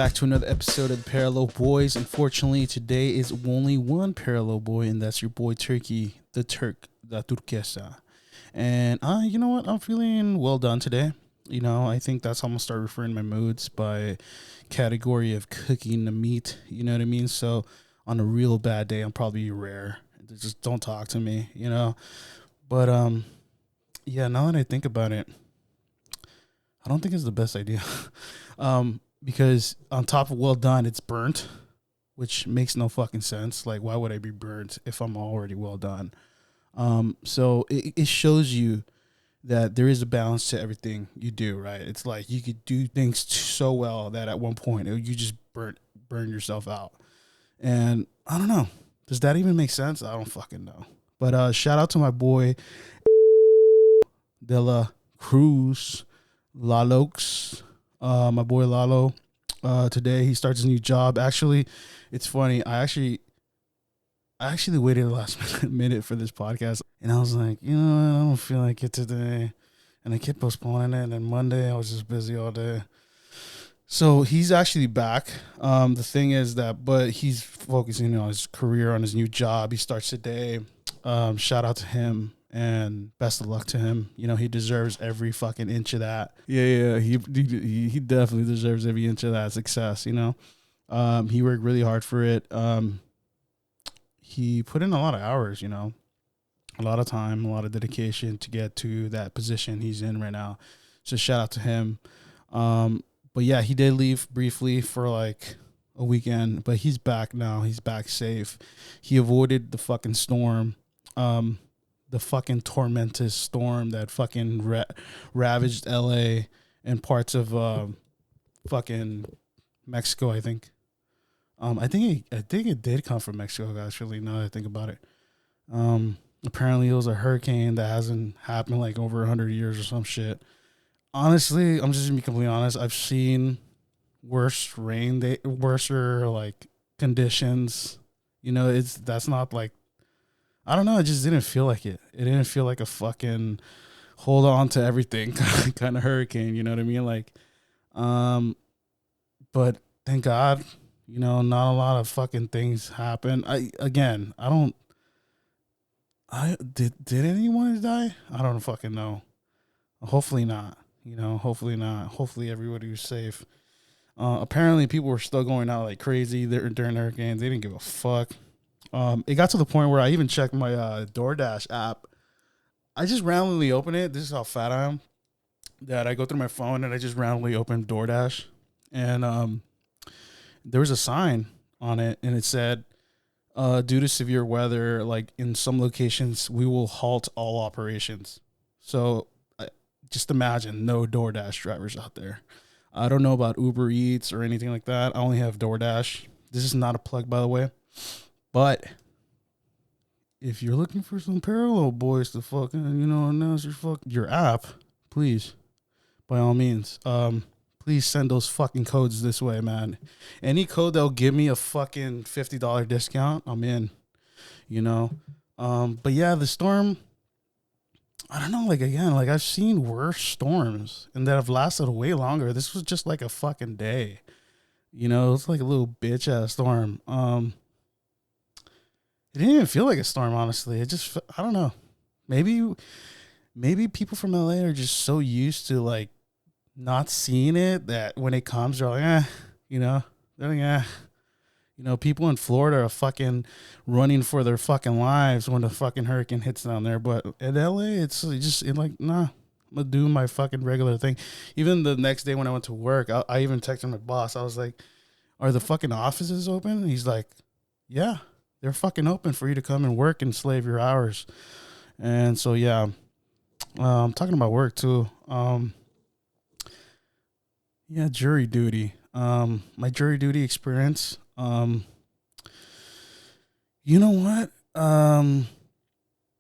back to another episode of the Parallel Boys. Unfortunately, today is only one parallel boy, and that's your boy Turkey, the Turk, the Turquesa. And you know what? I'm feeling well done today. You know, I think that's how I'm gonna start referring to my moods by category of cooking the meat. You know what I mean? So on a real bad day, I'm probably rare. Just don't talk to me, you know. But yeah. Now that I think about it, I don't think it's the best idea. Because on top of well done, it's burnt, which makes no fucking sense. Like, why would I be burnt if I'm already well done? So it shows you that there is a balance to everything you do, right? It's like you could do things so well that at one point you just burn yourself out. And I don't know. Does that even make sense? I don't fucking know. But shout out to my boy De La Cruz, Lalox. My boy Lalo. Today he starts his new job. Actually, it's funny. I actually waited the last minute for this podcast, and I was like, you know what? I don't feel like it today, and I kept postponing it. And then Monday, I was just busy all day. So he's actually back. The thing is that, but he's focusing on his career, on his new job. He starts today. Shout out to him. And best of luck to him. You know, he deserves every fucking inch of that. Yeah. He definitely deserves every inch of that success, you know. He worked really hard for it. He put in a lot of hours, you know, a lot of time, a lot of dedication to get to that position he's in right now. So shout out to him. But yeah, he did leave briefly for like a weekend, but he's back now. He's back safe. He avoided the fucking storm. The fucking tormentous storm that fucking ravaged LA and parts of fucking Mexico, I think. I think it did come from Mexico, actually, now that I think about it. Apparently it was a hurricane that hasn't happened like over 100 years or some shit. Honestly, I'm just gonna be completely honest. I've seen worse worser like conditions. You know, that's not like, I don't know. It just didn't feel like it. It didn't feel like a fucking hold on to everything kind of hurricane. You know what I mean? Like, but thank God, you know, not a lot of fucking things happen. Did anyone die? I don't fucking know. Hopefully not. You know, hopefully not. Hopefully everybody was safe. Apparently people were still going out like crazy during the hurricanes. They didn't give a fuck. It got to the point where I even checked my DoorDash app. I just randomly open it. This is how fat I am. That I go through my phone and I just randomly open DoorDash. And there was a sign on it, and it said, due to severe weather, like in some locations, we will halt all operations. So just imagine no DoorDash drivers out there. I don't know about Uber Eats or anything like that. I only have DoorDash. This is not a plug, by the way. But if you're looking for some parallel boys to fucking, you know, announce your app, please, by all means, please send those fucking codes this way, man. Any code that'll give me a fucking $50 discount, I'm in, you know. But yeah, the storm, I don't know, like, again, like I've seen worse storms and that have lasted way longer. This was just like a fucking day, you know. It's like a little bitch ass storm. It didn't even feel like a storm, honestly. It just, I don't know. Maybe people from LA are just so used to like not seeing it that when it comes, they're like, you know, they're like, you know, people in Florida are fucking running for their fucking lives when the fucking hurricane hits down there. But in LA, it's like, nah, I'm gonna do my fucking regular thing. Even the next day when I went to work, I even texted my boss. I was like, are the fucking offices open? And he's like, yeah. They're fucking open for you to come and work and slave your hours. And so, yeah, I'm talking about work too. Yeah, jury duty. My jury duty experience. You know what?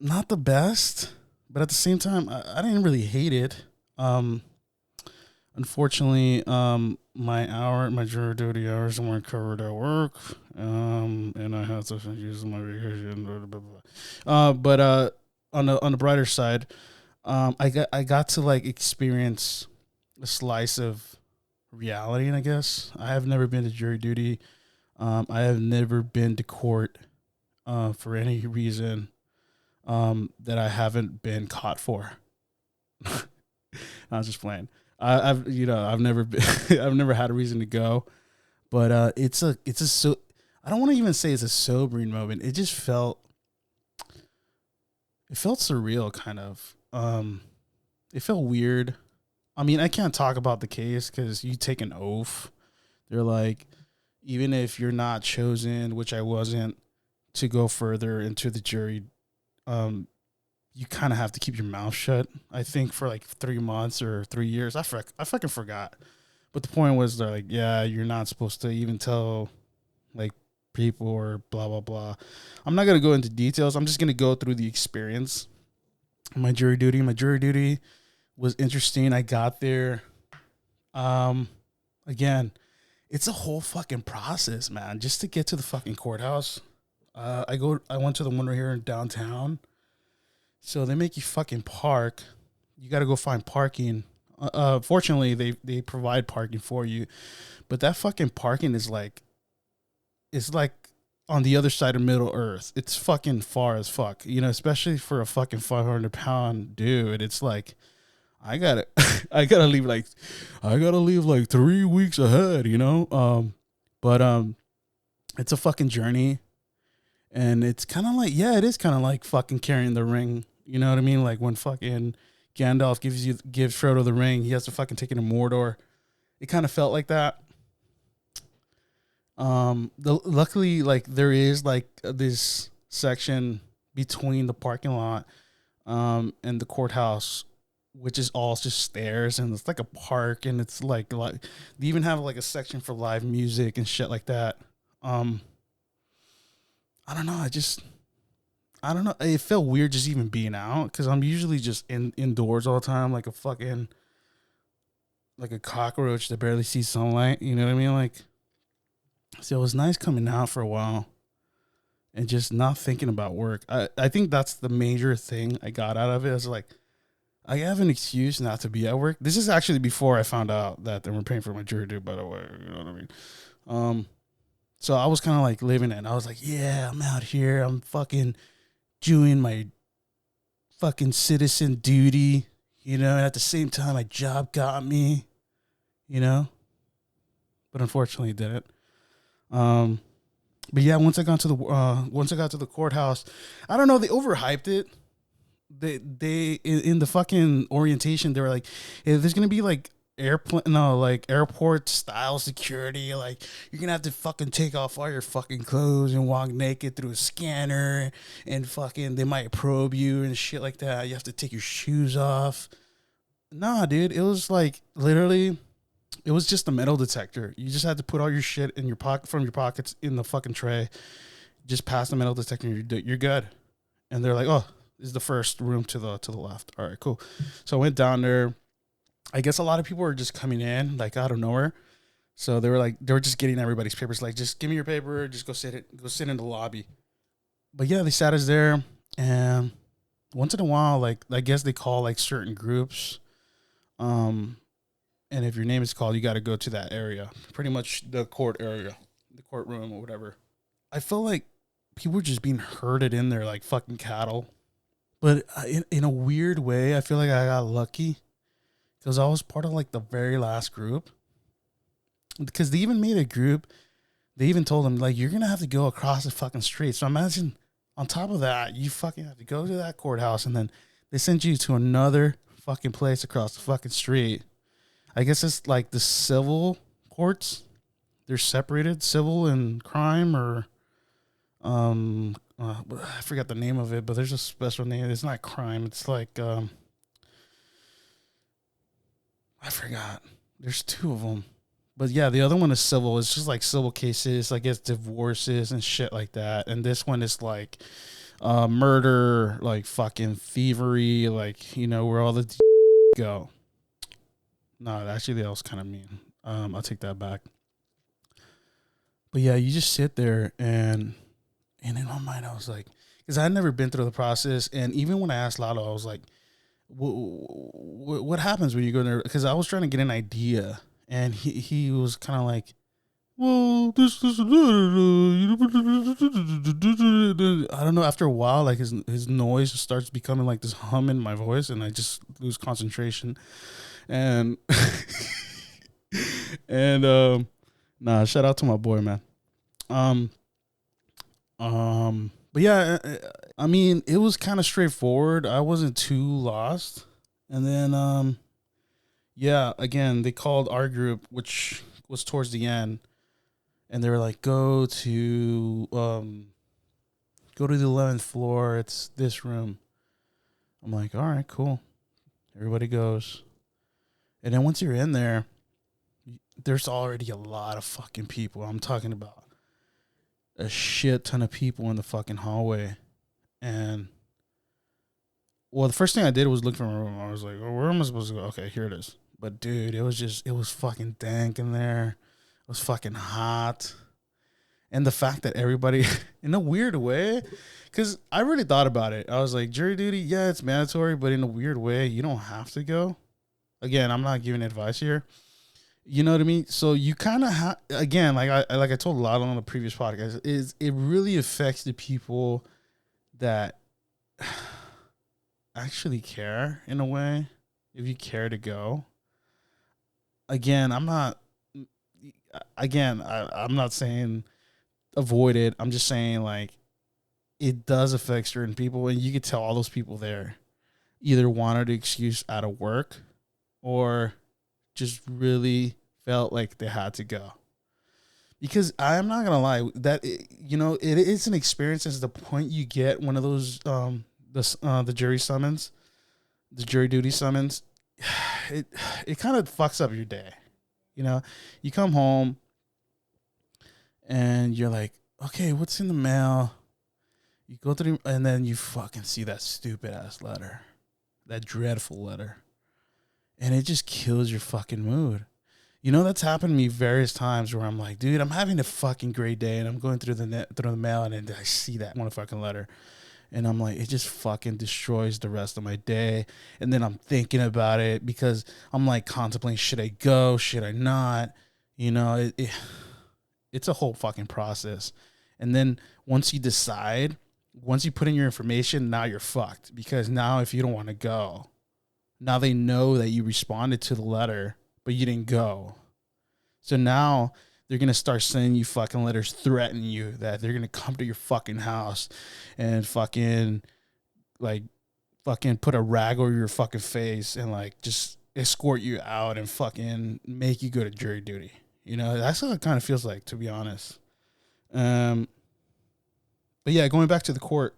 Not the best, but at the same time, I didn't really hate it. Unfortunately, my jury duty hours weren't covered at work, and I had to use my vacation. Blah, blah, blah. But on the brighter side, I got to like experience a slice of reality, I guess. I have never been to jury duty. I have never been to court for any reason that I haven't been caught for. I was just playing. I've never been, I've never had a reason to go, but I don't want to even say it's a sobering moment. It felt surreal, kind of. It felt weird. I mean, I can't talk about the case because you take an oath. They're like, even if you're not chosen, which I wasn't, to go further into the jury, you kind of have to keep your mouth shut. I think for like 3 months or 3 years. I fucking forgot. But the point was, they're like, yeah, you're not supposed to even tell like people or blah blah blah. I'm not gonna go into details. I'm just gonna go through the experience. My jury duty. My jury duty was interesting. I got there. Again, it's a whole fucking process, man, just to get to the fucking courthouse. I went to the one right here in downtown. So they make you fucking park. You got to go find parking. Fortunately, they provide parking for you, but that fucking parking is like, it's like on the other side of Middle Earth. It's fucking far as fuck, especially for a fucking 500-pound dude. It's like, I gotta, I gotta leave like 3 weeks ahead, but it's a fucking journey, and it's kind of like, yeah, it is kind of like fucking carrying the ring. You know what I mean? Like when fucking Gandalf gives Frodo the ring, he has to fucking take it to Mordor. It kind of felt like that. Luckily, like there is like this section between the parking lot, and the courthouse, which is all just stairs, and it's like a park, and it's like they even have like a section for live music and shit like that. I don't know. I don't know. It felt weird just even being out because I'm usually just indoors all the time, like a cockroach that barely sees sunlight. You know what I mean? Like, so it was nice coming out for a while and just not thinking about work. I think that's the major thing I got out of it. It's like, I have an excuse not to be at work. This is actually before I found out that they were paying for my jury duty, by the way. You know what I mean? So I was kind of like living it. I was like, yeah, I'm out here. I'm fucking doing my fucking citizen duty, and at the same time, my job got me, but unfortunately it didn't. But yeah, once I got to the courthouse, I don't know, they overhyped it. They in the fucking orientation, they were like, hey, there's gonna be like airport style security. Like, you're gonna have to fucking take off all your fucking clothes and walk naked through a scanner, and fucking they might probe you and shit like that. You have to take your shoes off. Nah, dude, it was like literally, it was just a metal detector. You just had to put all your shit in your pocket, from your pockets, in the fucking tray. Just pass the metal detector, and you're good. And they're like, oh, this is the first room to the left. All right, cool. So I went down there. I guess a lot of people were just coming in like out of nowhere. So they were just getting everybody's papers. Like, just give me your paper. Just go sit in the lobby. But yeah, they sat us there, and once in a while, like, I guess they call like certain groups. And if your name is called, you got to go to that area, pretty much the court area, the courtroom or whatever. I feel like people were just being herded in there like fucking cattle. But in a weird way, I feel like I got lucky because I was part of like the very last group. Because they even made a group. They even told them, like, you're going to have to go across the fucking street. So imagine on top of that, you fucking have to go to that courthouse, and then they send you to another fucking place across the fucking street. I guess it's like the civil courts. They're separated, civil and crime, or I forgot the name of it, but there's a special name. It's not crime. It's like I forgot. There's two of them, but yeah, the other one is civil. It's just like civil cases, I guess divorces and shit like that. And this one is like murder, like fucking thievery, like where all the go. No, actually, that was kind of mean. I'll take that back. But yeah, you just sit there, and in my mind, I was like, because I had never been through the process, and even when I asked Lalo, I was like, what happens when you go there? Because I was trying to get an idea, and he was kind of like, well, this, I don't know. After a while, like his noise starts becoming like this hum in my voice, and I just lose concentration. And and nah, shout out to my boy, man. Um, but yeah, I mean, it was kind of straightforward. I wasn't too lost. And then yeah, again, they called our group, which was towards the end, and they were like, go to the 11th floor. It's this room. I'm like, all right, cool. Everybody goes. And then once you're in there, there's already a lot of fucking people. I'm talking about a shit ton of people in the fucking hallway. And well, the first thing I did was look for my room. I was like, oh, where am I supposed to go? Okay, here it is. But dude, it was fucking dank in there. It was fucking hot. And the fact that everybody, in a weird way, because I really thought about it. I was like, jury duty, yeah, it's mandatory, but in a weird way, you don't have to go. Again, I'm not giving advice here. You know what I mean? So you kind of have, again, like I told a lot on the previous podcast, is it really affects the people that actually care in a way. If you care to go, again, I'm not saying avoid it. I'm just saying like it does affect certain people, and you could tell all those people there either wanted an excuse out of work or just really felt like they had to go. Because I'm not gonna lie, that it is an experience. Is the point you get one of those the jury summons, the jury duty summons, it kind of fucks up your day. You know, you come home and you're like, okay, what's in the mail? You go through, and then you fucking see that stupid ass letter, that dreadful letter, and it just kills your fucking mood. You know, that's happened to me various times where I'm like, dude, I'm having a fucking great day, and I'm going through through the mail, and then I see that motherfucking letter, and I'm like, it just fucking destroys the rest of my day. And then I'm thinking about it because I'm like contemplating, should I go? Should I not? You know, it's a whole fucking process. And then once you decide, once you put in your information, now you're fucked. Because now if you don't want to go, now they know that you responded to the letter, but you didn't go. So now they're going to start sending you fucking letters threatening you that they're going to come to your fucking house and fucking put a rag over your fucking face and like just escort you out and fucking make you go to jury duty. You know, that's what it kind of feels like, to be honest. But yeah, going back to the court.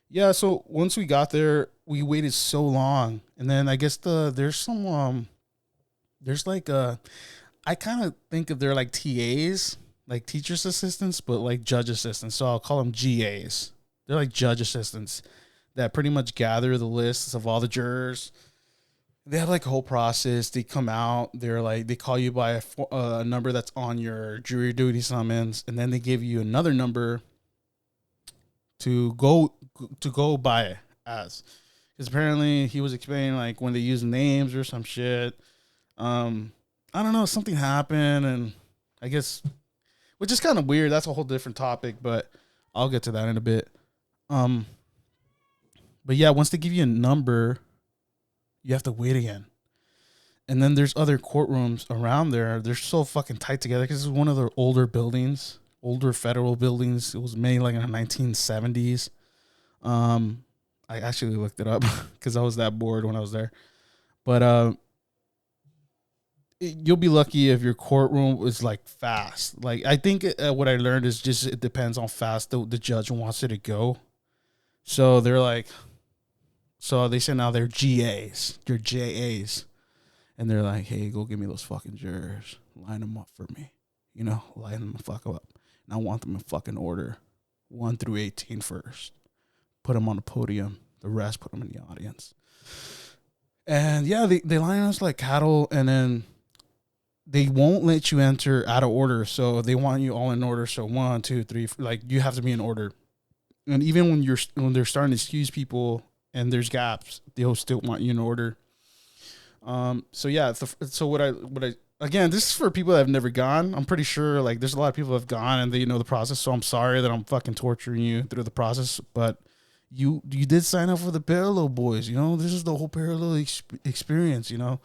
Yeah, so once we got there, we waited so long, and then I guess there's like I kind of think of they're like TAs, like teachers assistants, but like judge assistants. So I'll call them GAs. They're like judge assistants that pretty much gather the lists of all the jurors. They have like a whole process. They come out. They're like, they call you by a number that's on your jury duty summons, and then they give you another number to go by as. Because apparently he was explaining like when they use names or some shit. I don't know, something happened, and I guess, which is kind of weird. That's a whole different topic, but I'll get to that in a bit. But yeah, once they give you a number, you have to wait again. And then there's other courtrooms around there. They're so fucking tight together because it's one of the older buildings, older federal buildings. It was made like in the 1970s. I actually looked it up because I was that bored when I was there. But you'll be lucky if your courtroom was like fast. Like I think what I learned is just it depends on fast the judge wants it to go. So they're like, so they say now they're GAs, they're JAs, and they're like, hey, go give me those fucking jurors, line them up for me, you know, line them the fuck up, and I want them in fucking order, 1 through 18 first. Put them on the podium. The rest, put them in the audience. And yeah, they line us like cattle, and then they won't let you enter out of order. So they want you all in order. So 1, 2, 3, like you have to be in order. And even when they're starting to excuse people and there's gaps, they'll still want you in order. So yeah, so what I again, this is for people that have never gone. I'm pretty sure like there's a lot of people that have gone and they know the process. So I'm sorry that I'm fucking torturing you through the process, but you did sign up for the parallel boys. You know, this is the whole parallel experience. You know,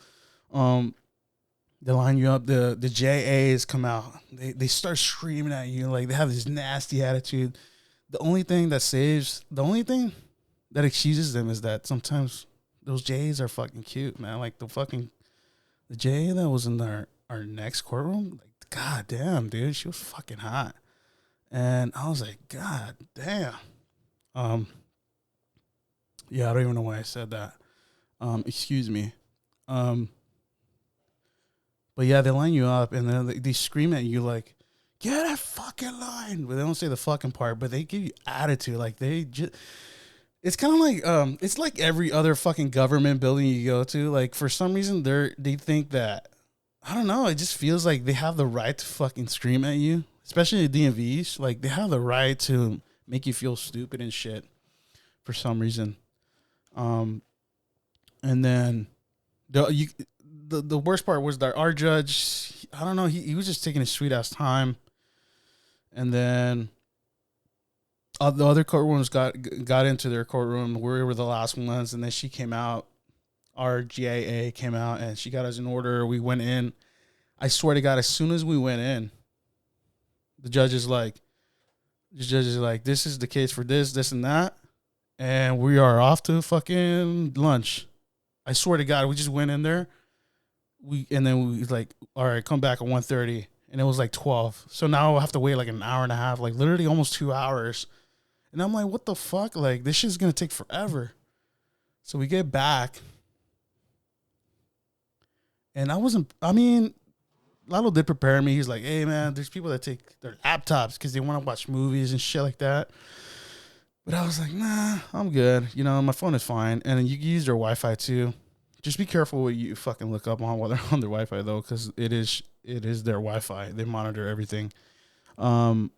um, they line you up. The JAs come out. They start screaming at you like they have this nasty attitude. The only thing that excuses them is that sometimes those JAs are fucking cute, man. Like the JA that was in our next courtroom. Like, god damn, dude, she was fucking hot, and I was like, god damn. Um, yeah, I don't even know why I said that. Excuse me. Um, but yeah, they line you up and then they scream at you like, get that fucking line. But they don't say the fucking part, but they give you attitude. Like they just, it's kind of like, it's like every other fucking government building you go to. Like for some reason they think that, I don't know. It just feels like they have the right to fucking scream at you, especially the DMVs. Like they have the right to make you feel stupid and shit for some reason. And then the worst part was that our judge, I don't know, he was just taking his sweet ass time, and then the other courtrooms got into their courtroom. We were the last ones, and then she came out. Our GAA came out, and she got us an order. We went in. I swear to God, as soon as we went in, the judge is like, this is the case for this, this, and that, and we are off to fucking lunch. I swear to God, we just went in there. And then we like, all right, come back at 1:30, and it was like 12. So now I'll have to wait like an hour and a half, like literally almost 2 hours. And I'm like, what the fuck? Like this shit's gonna take forever. So we get back, and Lalo did prepare me. He's like, hey man, there's people that take their laptops because they want to watch movies and shit like that. But I was like, nah, I'm good. You know, my phone is fine. And then you can use their Wi-Fi too. Just be careful what you fucking look up on while they're on their Wi-Fi though, because it is their Wi-Fi. They monitor everything. Again,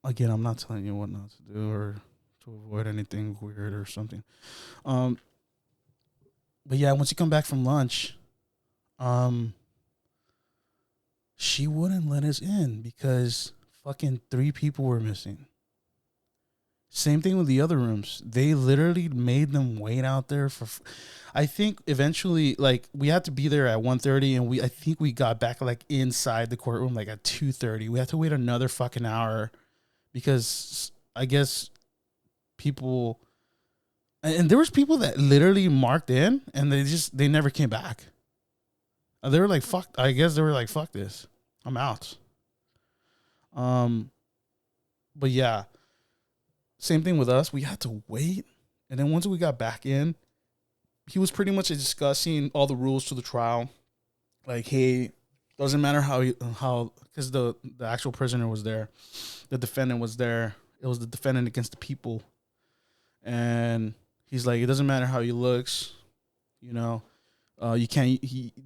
I'm not telling you what not to do or to avoid anything weird or something. But yeah, once you come back from lunch, she wouldn't let us in because fucking 3 people were missing. Same thing with the other rooms. They literally made them wait out there for. I think eventually, like we had to be there at 1:30, and I think we got back like inside the courtroom like at 2:30. We had to wait another fucking hour because I guess people, and there was people that literally marked in and they never came back. They were like fuck. I guess they were like fuck this. I'm out. But yeah. Same thing with us. We had to wait. And then once we got back in, he was pretty much discussing all the rules to the trial. Like, hey, doesn't matter how because the actual prisoner was there. The defendant was there. It was the defendant against the people. And he's like, it doesn't matter how he looks. You know, you can't,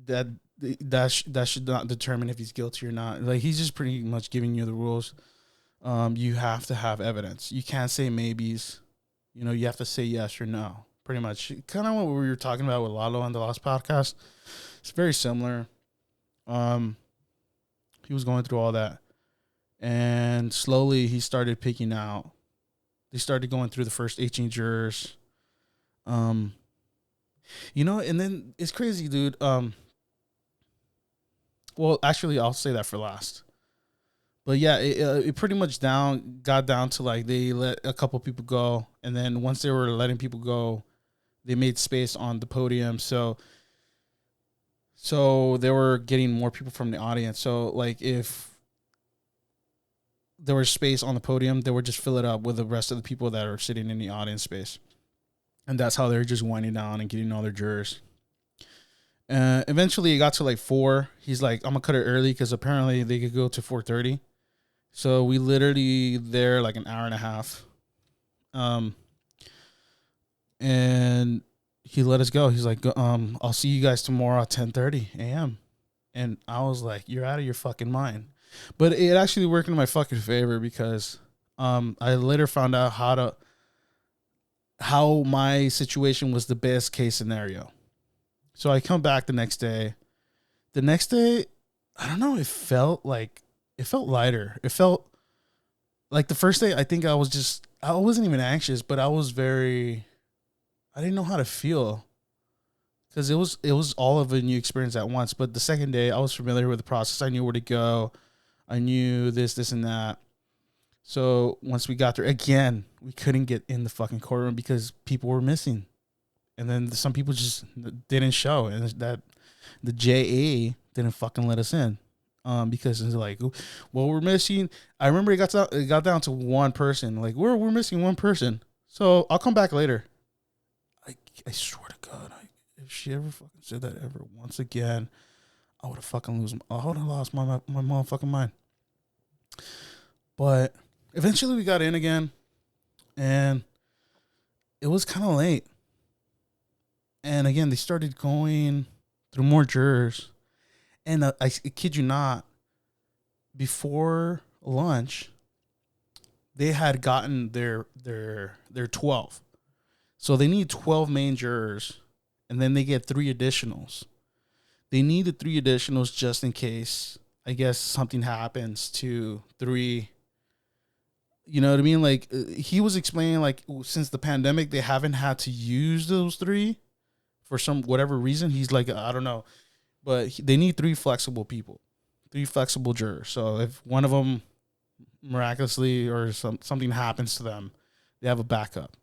that should not determine if he's guilty or not. Like, he's just pretty much giving you the rules. You have to have evidence. You can't say maybes. You know, you have to say yes or no. Pretty much. Kind of what we were talking about with Lalo on the last podcast. It's very similar. He was going through all that. And slowly he started picking out. They started going through the first 18 jurors. You know, and then it's crazy, dude. Well, actually, I'll say that for last. But yeah, it pretty much got down to like they let a couple people go, and then once they were letting people go, they made space on the podium. So they were getting more people from the audience. So like if there was space on the podium, they would just fill it up with the rest of the people that are sitting in the audience space, and that's how they're just winding down and getting all their jurors. Eventually, it got to like 4. He's like, I'm gonna cut it early because apparently they could go to 4:30. So we literally there like an hour and a half. And he let us go. He's like, I'll see you guys tomorrow at 10:30 a.m. And I was like, you're out of your fucking mind. But it actually worked in my fucking favor because I later found out how my situation was the best case scenario. So I come back the next day. The next day, I don't know. It felt lighter. It felt like the first day. I think I wasn't even anxious, but I didn't know how to feel because it was all of a new experience at once. But the second day, I was familiar with the process. I knew where to go. I knew this, and that. So once we got there, again, we couldn't get in the fucking courtroom because people were missing, and then some people just didn't show, and that the JA didn't fucking let us in, because it's like, well, we're missing. I remember it got down to one person. Like we're missing one person, so I'll come back later. I swear to God, if she ever fucking said that ever once again, I would have lost my motherfucking mind. But eventually we got in again, and it was kind of late. And again, they started going through more jurors. And I kid you not, before lunch, they had gotten their 12. So they need 12 main jurors, and then they get 3 additionals. They need the 3 additionals just in case, I guess, something happens to 3. You know what I mean? Like, he was explaining, like, since the pandemic, they haven't had to use those 3 for some whatever reason. He's like, I don't know. But they need 3 flexible people, 3 flexible jurors. So if one of them miraculously or something happens to them, they have a backup.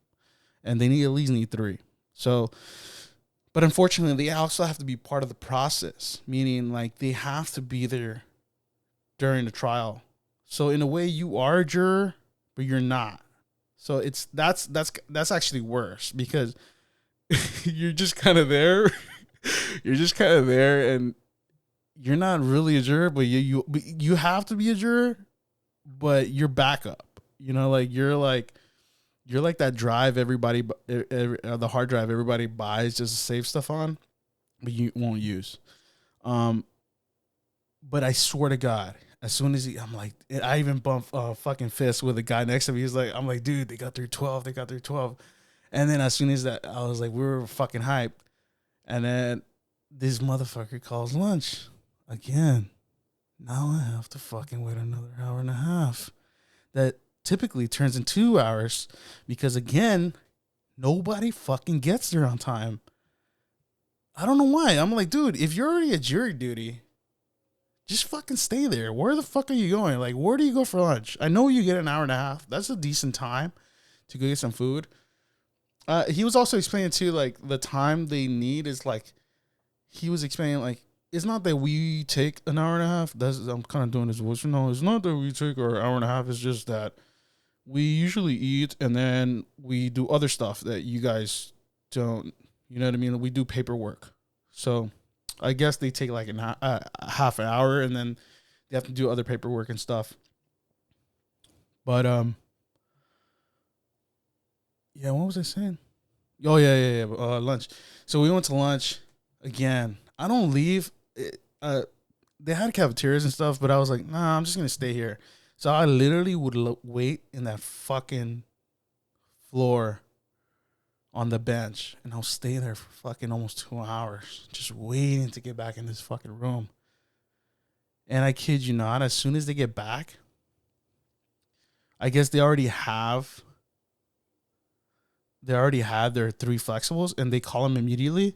And they at least need 3. So, but unfortunately, they also have to be part of the process, meaning like they have to be there during the trial. So in a way, you are a juror, but you're not. So that's actually worse because you're just kind of there. You're just kind of there, and you're not really a juror, but you have to be a juror, but you're backup. You know, like you're like that drive the hard drive everybody buys just to save stuff on, but you won't use. But I swear to God, as soon as I'm like, I even bumped fucking fist with the guy next to me. He's like, I'm like, dude, they got their 12. They got their 12. And then as soon as that, I was like, we were fucking hyped. And then this motherfucker calls lunch again. Now I have to fucking wait another hour and a half. That typically turns in 2 hours because, again, nobody fucking gets there on time. I don't know why. I'm like, dude, if you're already at jury duty, just fucking stay there. Where the fuck are you going? Like, where do you go for lunch? I know you get an hour and a half. That's a decent time to go get some food. He was also explaining too, like the time they need is like, he was explaining like, it's not that we take an hour and a half. I'm kind of doing his voice. No, it's not that we take our hour and a half. It's just that we usually eat and then we do other stuff that you guys don't. You know what I mean? We do paperwork. So I guess they take like a half an hour and then they have to do other paperwork and stuff. But yeah, what was I saying? Oh, yeah. Lunch. So we went to lunch again. I don't leave. They had cafeterias and stuff, but I was like, nah, I'm just going to stay here. So I literally would wait in that fucking floor on the bench, and I'll stay there for fucking almost 2 hours, just waiting to get back in this fucking room. And I kid you not, as soon as they get back, I guess they already had their 3 flexibles, and they call them immediately,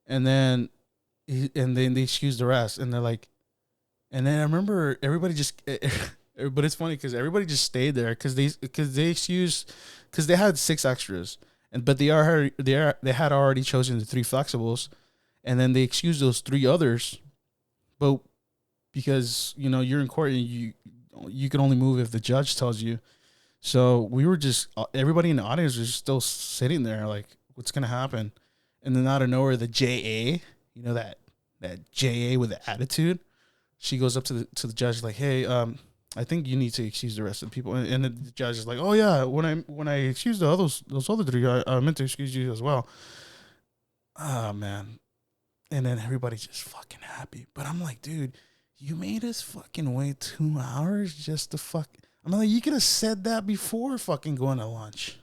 and then they excuse the rest, and they're like, and then I remember everybody just, but it's funny because everybody just stayed there because they had 6 extras, but they had already chosen the 3 flexibles, and then they excused those 3 others, but because you're in court and you can only move if the judge tells you. So we were just, everybody in the audience was still sitting there like, what's going to happen? And then out of nowhere, the JA, that JA with the attitude, she goes up to the judge like, hey, I think you need to excuse the rest of the people. And the judge is like, oh yeah, when I excused those other 3, I meant to excuse you as well. Oh man. And then everybody's just fucking happy. But I'm like, dude, you made us fucking wait 2 hours just to fuck. I'm like, you could have said that before fucking going to lunch.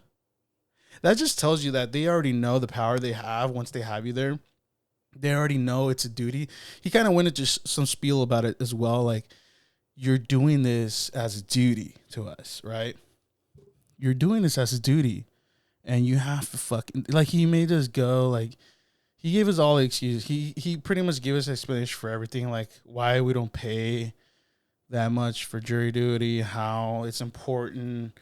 That just tells you that they already know the power they have once they have you there. They already know it's a duty. He kind of went into some spiel about it as well. Like, you're doing this as a duty to us, right? You're doing this as a duty, and you have to fucking like. He made us go like. He gave us all the excuses. He pretty much gave us explanation for everything, like why we don't pay that much for jury duty, how it's important.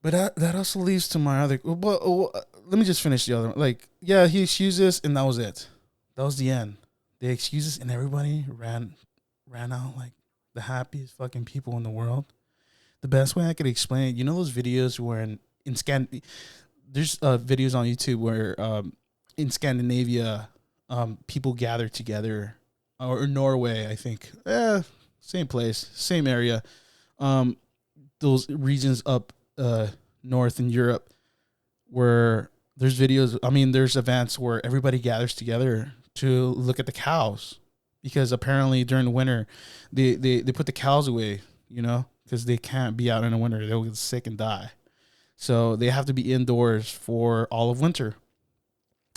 But that also leads to my other. Well, let me just finish the other one. Like, yeah, he excused us, and that was it. That was the end. They excused us, and everybody ran out like the happiest fucking people in the world. The best way I could explain it, you know those videos where in there's videos on YouTube where in Scandinavia, people gather together, or Norway, I think, same place, same area. Um, those regions up north in Europe, where there's videos. I mean, there's events where everybody gathers together to look at the cows, because apparently during the winter, they put the cows away, because they can't be out in the winter. They'll get sick and die. So they have to be indoors for all of winter.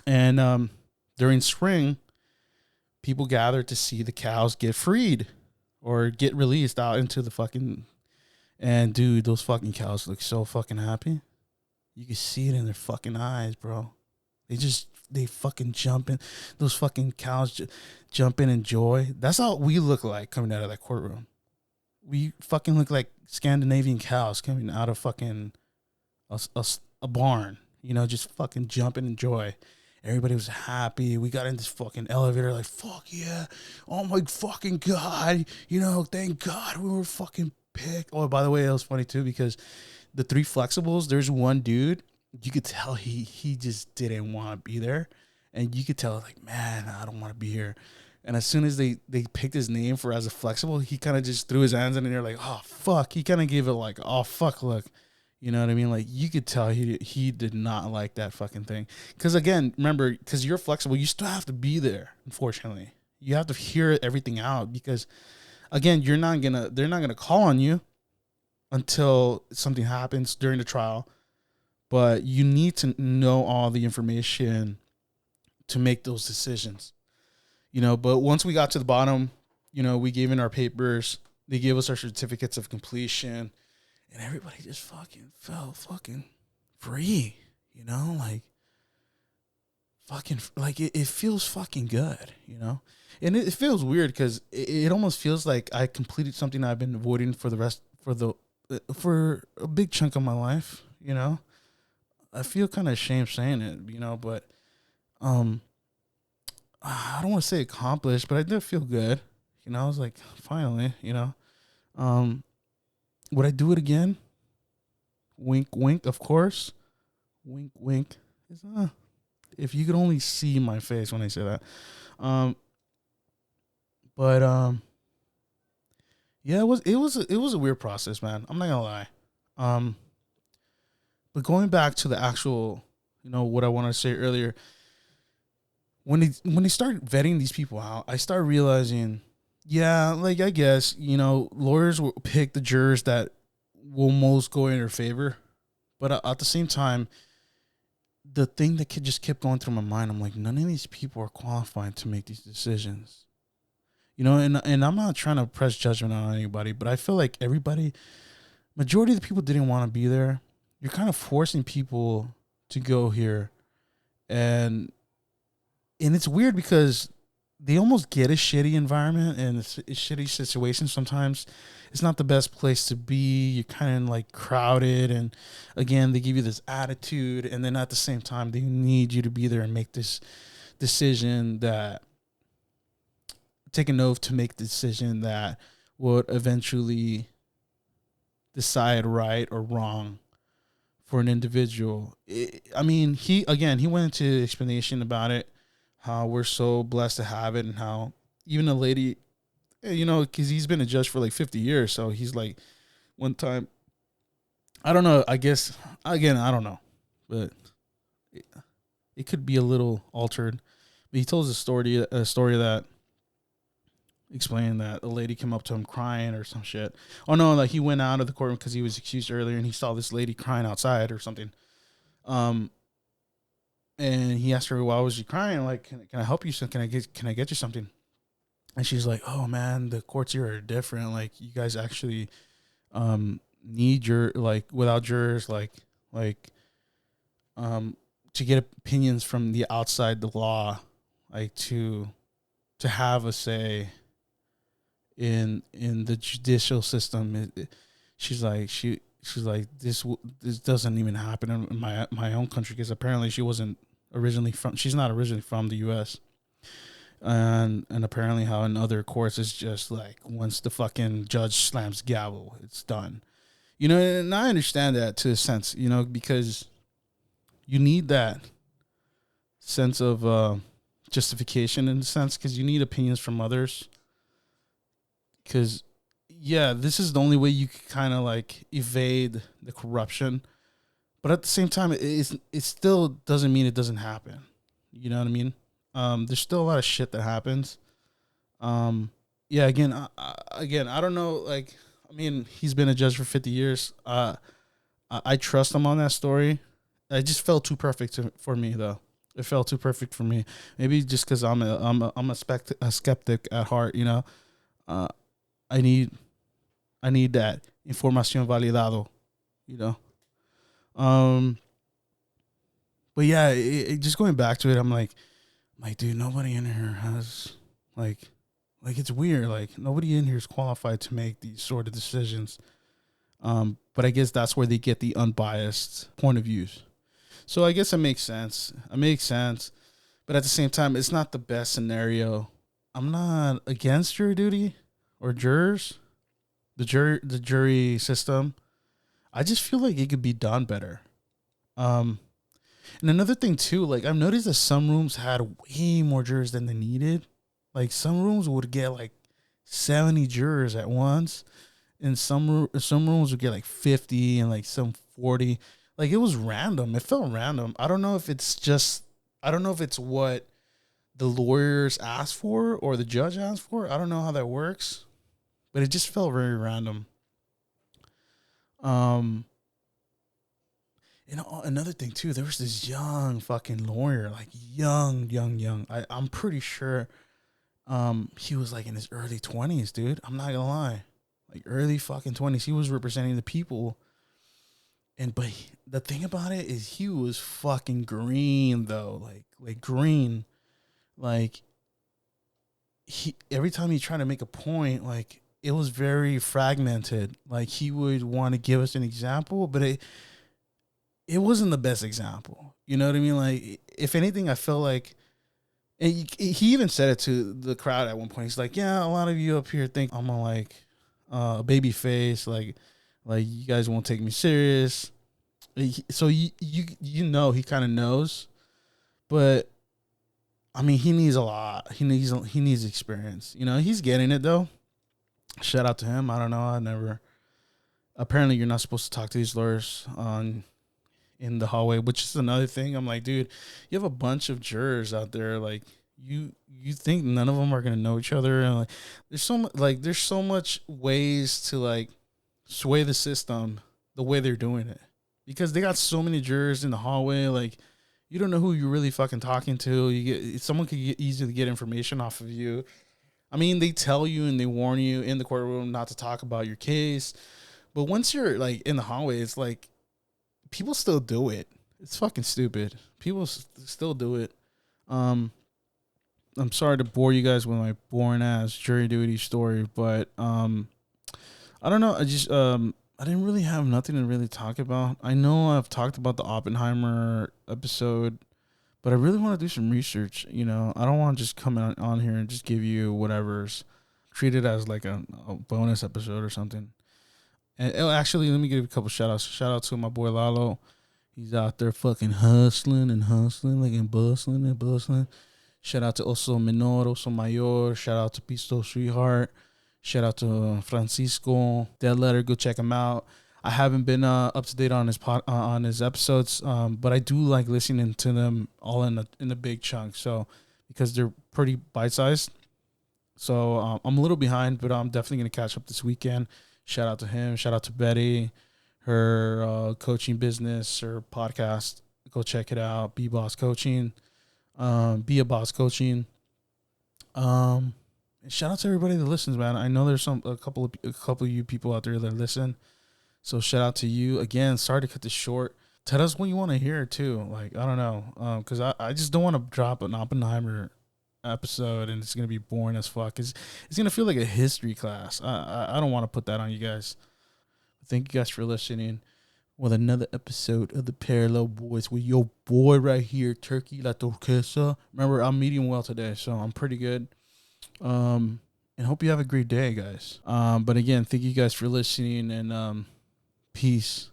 And during spring, people gather to see the cows get freed or get released out into the fucking. And dude, those fucking cows look so fucking happy. You can see it in their fucking eyes, bro. They fucking jump in. Those fucking cows jump in joy. That's how we look like coming out of that courtroom. We fucking look like Scandinavian cows coming out of fucking a barn. Just fucking jumping in joy. Everybody was happy. We got in this fucking elevator like, fuck yeah. Oh my fucking God. Thank God we were fucking picked. Oh, by the way, it was funny too, because the three flexibles, there's one dude, you could tell he just didn't want to be there. And you could tell, like, man, I don't want to be here. And as soon as they picked his name for as a flexible, he kind of just threw his hands in the air like, oh, fuck. He kind of gave it like, oh, fuck, look. You know what I mean? Like, you could tell he did not like that fucking thing. Because, again, remember, because you're flexible, you still have to be there, unfortunately. You have to hear everything out because, again, they're not going to call on you until something happens during the trial. But you need to know all the information to make those decisions. But once we got to the bottom, we gave in our papers. They gave us our certificates of completion. And everybody just fucking felt fucking free, like fucking, like it feels fucking good, and it feels weird because it almost feels like I completed something I've been avoiding for a big chunk of my life, I feel kind of ashamed saying it, but I don't want to say accomplished, but I did feel good, I was like, finally, would I do it again? Wink, wink, of course. Wink, wink. If you could only see my face when I say that. Yeah, it was a weird process, man. I'm not gonna lie. But going back to the actual, what I wanted to say earlier, when they start vetting these people out, I start realizing, yeah, like, I guess, lawyers will pick the jurors that will most go in their favor. But at the same time, the thing that just kept going through my mind, I'm like, none of these people are qualified to make these decisions. And I'm not trying to press judgment on anybody, but I feel like majority of the people didn't want to be there. You're kind of forcing people to go here. And it's weird because they almost get a shitty environment and a shitty situation sometimes. It's not the best place to be. You're kind of like crowded. And again, they give you this attitude. And then at the same time, they need you to be there and make this decision take an oath to make the decision that would eventually decide right or wrong for an individual. He went into explanation about it, how we're so blessed to have it, and how even a lady, because he's been a judge for like 50 years. So he's like, one time, I don't know, I guess, again, I don't know, but it could be a little altered. But he told us a story that explained that a lady came up to him crying or some shit. Oh no, like he went out of the courtroom because he was accused earlier and he saw this lady crying outside or something. And he asked her, why was she crying? Like, can I help you? So can I get you something? And she's like, oh man, the courts here are different. Like, you guys actually need like, without jurors, like um to get opinions from the outside the law, like to have a say in the judicial system. She's like, she's like, this doesn't even happen in my own country, because apparently she's not originally from the U.S. And apparently how in other courts it's just like, once the fucking judge slams gavel, it's done. You know, and I understand that to a sense, you know, because you need that sense of justification in a sense, because you need opinions from others. Because, yeah, this is the only way you can kind of like evade the corruption. But at the same time, it still doesn't mean it doesn't happen. You know what I mean? There's still a lot of shit that happens. Yeah, again, I don't know. Like, I mean, he's been a judge for 50 years. I trust him on that story. It just felt too perfect for me, though. It felt too perfect for me. Maybe just because I'm a skeptic at heart. You know, uh, I need that información validado. You know, um, but yeah, just going back to it, I'm like, dude, nobody in here has like it's weird. Like, nobody in here is qualified to make these sort of decisions. But I guess that's where they get the unbiased point of views. So I guess it makes sense. It makes sense. But at the same time, it's not the best scenario. I'm not against jury duty or jurors, the jury system. I just feel like it could be done better. Um, and another thing too, like, I've noticed that some rooms had way more jurors than they needed. Like, some rooms would get like 70 jurors at once, and some rooms would get like 50, and like some 40. Like, it was random. It felt random. I don't know if it's what the lawyers asked for or the judge asked for. I don't know how that works, but it just felt very random. Um, and another thing too, there was this young fucking lawyer, like young. I'm pretty sure he was like in his early 20s, dude. I'm not gonna lie. Like, early fucking 20s. He was representing the people. The thing about it is, he was fucking green though. Like green. Like, he, every time he tried to make a point, like, it was very fragmented. Like, he would want to give us an example, but it wasn't the best example. You know what I mean? Like, if anything, I felt like, and he even said it to the crowd at one point. He's like, "Yeah, a lot of you up here think I'm a baby face, like you guys won't take me serious." So you know, he kind of knows, but I mean, he needs a lot. He needs experience. You know, he's getting it though. Shout out to him. I don't know. I never. Apparently, you're not supposed to talk to these lawyers on in the hallway, which is another thing. I'm like, dude, you have a bunch of jurors out there. Like, you think none of them are gonna know each other, and like, there's so much ways to like sway the system the way they're doing it, because they got so many jurors in the hallway. Like, you don't know who you're really fucking talking to. Someone could easily get information off of you. I mean, they tell you and they warn you in the courtroom not to talk about your case, but once you're like in the hallway, it's like people still do it. It's fucking stupid. People still do it. Um, I'm sorry to bore you guys with my boring ass jury duty story, but I don't know. I didn't really have nothing to really talk about. I know I've talked about the Oppenheimer episode, but I really want to do some research. You know, I don't want to just come on here and just give you whatever's treated as like a bonus episode or something. And actually, let me give a couple shout outs. Shout out to my boy Lalo. He's out there fucking hustling, like, and bustling. Shout out to Oso Menor, Oso Mayor. Shout out to Pisto Sweetheart. Shout out to Francisco. Dead Letter, go check him out. I haven't been up to date on on his episodes, but I do like listening to them all in a big chunk. So, because they're pretty bite sized. So I'm a little behind, but I'm definitely gonna catch up this weekend. Shout out to him. Shout out to Betty, her coaching business, her podcast. Go check it out. Be Boss Coaching. Be a Boss Coaching. And shout out to everybody that listens, man. I know there's a couple of you people out there that listen. So shout out to you again. Sorry to cut this short. Tell us what you want to hear too. Like, I don't know, because I just don't want to drop an Oppenheimer episode and it's gonna be boring as fuck. It's gonna feel like a history class. I don't want to put that on you guys. Thank you guys for listening with another episode of the Parallel Boys with your boy right here, Turkey La Turquesa. Remember, I'm medium well today, so I'm pretty good. And hope you have a great day, guys. But again, thank you guys for listening, and peace.